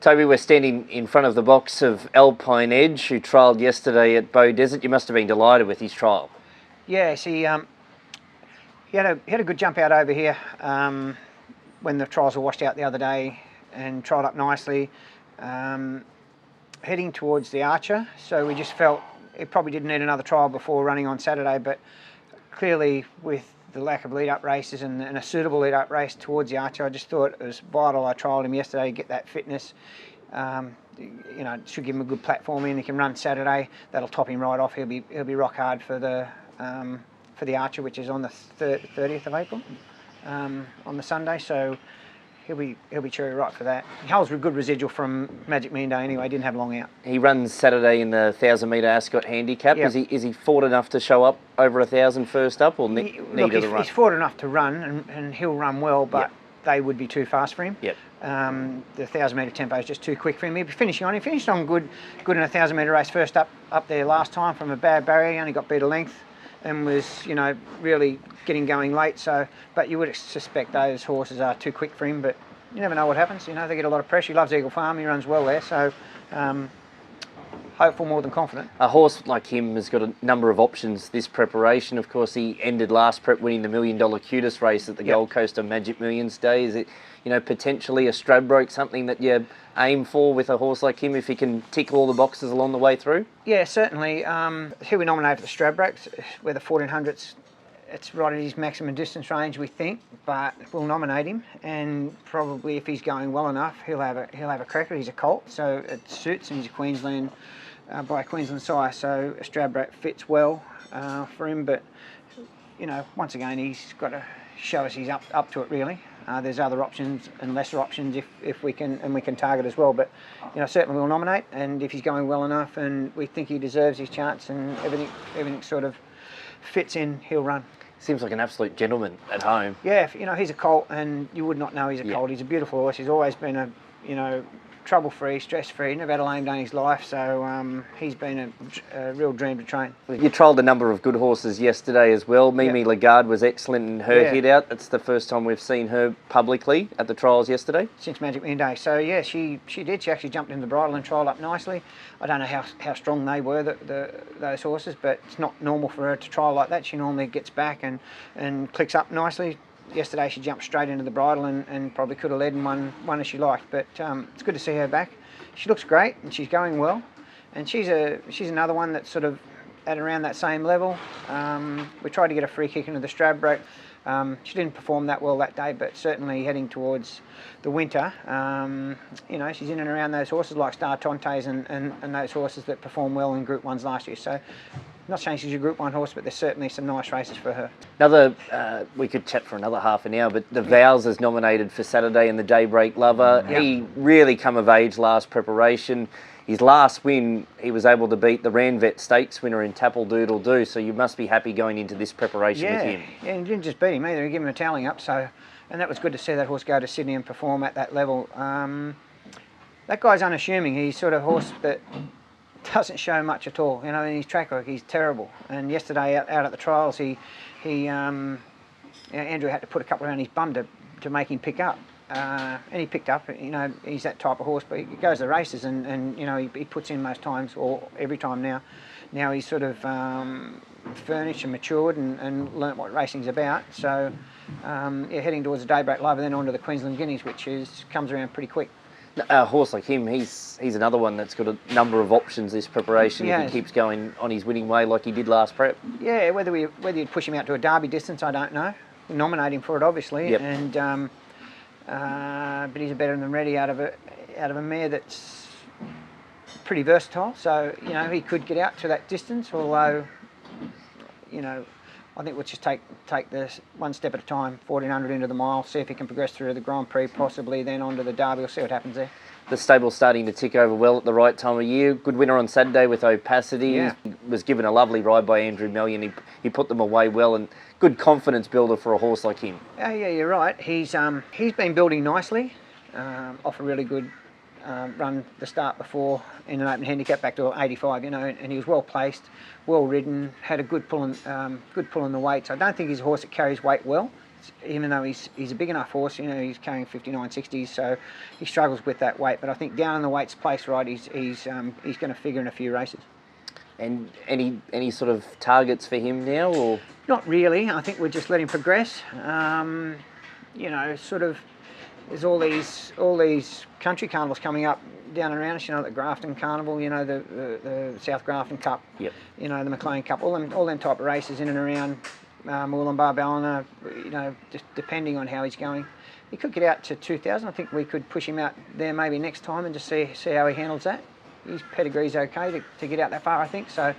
Toby, we're standing in front of the box of Alpine Edge, who trialled yesterday at Beaudesert. You must have been delighted with his trial. Yeah, he had a good jump out over here when the trials were washed out the other day, and trialled up nicely, heading towards the Archer. So we just felt it probably didn't need another trial before running on Saturday, but clearly with the lack of lead-up races and a suitable lead-up race towards the Archer, I just thought it was vital. I trialled him yesterday to get that fitness. You know, it should give him a good platform in. He can run Saturday. That'll top him right off. He'll be rock hard for the Archer, which is on the 30th of April, on the Sunday. So he'll be cherry ripe for that. He holds a good residual from Magic Million Day anyway. Didn't have long out. He runs Saturday in the 1,000-metre Ascot handicap. Yep. Is he forward enough to show up over 1,000 first up, or need of the run? He's forward enough to run, and he'll run well, but yep. They would be too fast for him. Yep. The 1,000-metre tempo is just too quick for him. He'll be finishing on. He finished on good in a 1,000-metre race first up there last time from a bad barrier. He only got beat a length and was, you know, really getting going late. So, but you would suspect those horses are too quick for him. But you never know what happens. You know, they get a lot of pressure. He loves Eagle Farm. He runs well there. So, hopeful more than confident. A horse like him has got a number of options this preparation. Of course, he ended last prep winning the $1 Million Cutest race at the yep. Gold Coast on Magic Millions Day. Is it, you know, potentially a Stradbroke, something that you aim for with a horse like him if he can tick all the boxes along the way through? Yeah, certainly. Here we nominated for the Stradbrokes, where the 1400s, it's right at his maximum distance range, we think, but we'll nominate him, and probably if he's going well enough, he'll have a cracker. He's a colt, so it suits, and he's a Queensland by Queensland sire, so a Stradbroke fits well for him. But you know, once again, he's got to show us he's up to it really. There's other options and lesser options if we can target as well. But you know, certainly we'll nominate, and if he's going well enough and we think he deserves his chance and everything sort of fits in, he'll run. Seems like an absolute gentleman at home. Yeah, you know, he's a colt, and you would not know he's a colt. He's a beautiful horse. He's always been a, you know, trouble-free, stress-free, never had a lame day in his life, so he's been a real dream to train. You trialled a number of good horses yesterday as well. Mimi Lagarde was excellent in her hit out. It's the first time we've seen her publicly at the trials yesterday. Since Magic Million Day. So yeah, she did. She actually jumped in the bridle and trialled up nicely. I don't know how strong they were, those horses, but it's not normal for her to trial like that. She normally gets back and clicks up nicely. Yesterday she jumped straight into the bridle and probably could have led and won as she liked, but it's good to see her back. She looks great and she's going well, and she's another one that's sort of at around that same level. We tried to get a free kick into the Stradbroke. She didn't perform that well that day, but certainly heading towards the winter, you know, she's in and around those horses like Star Tontes and those horses that performed well in Group 1s last year. So not saying she's a Group 1 horse, but there's certainly some nice races for her. Another, we could chat for another half an hour, but the Vowels is nominated for Saturday in the Daybreak Lover. Yep. He really come of age last preparation. His last win, he was able to beat the Ranvet Stakes winner in Tapple Doodle Doo, so you must be happy going into this preparation with him. Yeah, and he didn't just beat him either, he gave him a toweling up, so, and that was good to see that horse go to Sydney and perform at that level. That guy's unassuming. He's sort of horse that doesn't show much at all, you know, in his track work. He's terrible. And yesterday out at the trials, Andrew had to put a couple around his bum to make him pick up. And he picked up. You know, he's that type of horse, but he goes to the races and you know, he puts in most times, or every time now. Now he's sort of furnished and matured and learnt what racing's about. So yeah, heading towards the Daybreak Lover, then on to the Queensland Guineas, which comes around pretty quick. A horse like him, he's another one that's got a number of options this preparation if he keeps going on his winning way like he did last prep. Yeah, whether you'd push him out to a Derby distance, I don't know. We nominate him for it, obviously, and but he's a better than ready out of a mare that's pretty versatile. So you know, he could get out to that distance, although you know, I think we'll just take this one step at a time, 1400 into the mile, see if he can progress through the Grand Prix, possibly then on to the Derby. We'll see what happens there. The stable's starting to tick over well at the right time of year. Good winner on Saturday with Opacity. Yeah. He was given a lovely ride by Andrew Mellion. He put them away well, and good confidence builder for a horse like him. Yeah, you're right. He's been building nicely, off a really good run the start before in an open handicap back to 85, you know, and he was well placed, well ridden, had a good pull in the weights. I don't think he's a horse that carries weight well. even though he's a big enough horse, you know, he's carrying 59, 60s, so he struggles with that weight. But I think down in the weights placed right, he's going to figure in a few races. And any sort of targets for him now, or? Not really. I think we'll just let him progress. You know, sort of, there's all these country carnivals coming up down around us. You know, the Grafton Carnival. You know, the South Grafton Cup. Yep. You know, the McLean Cup. All them type of races in and around Moolumbar, Ballina. You know, just depending on how he's going. He could get out to 2,000. I think we could push him out there maybe next time and just see how he handles that. His pedigree's okay to get out that far, I think. So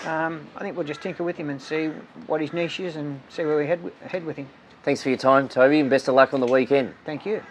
I think we'll just tinker with him and see what his niche is and see where we head with him. Thanks for your time, Toby, and best of luck on the weekend. Thank you.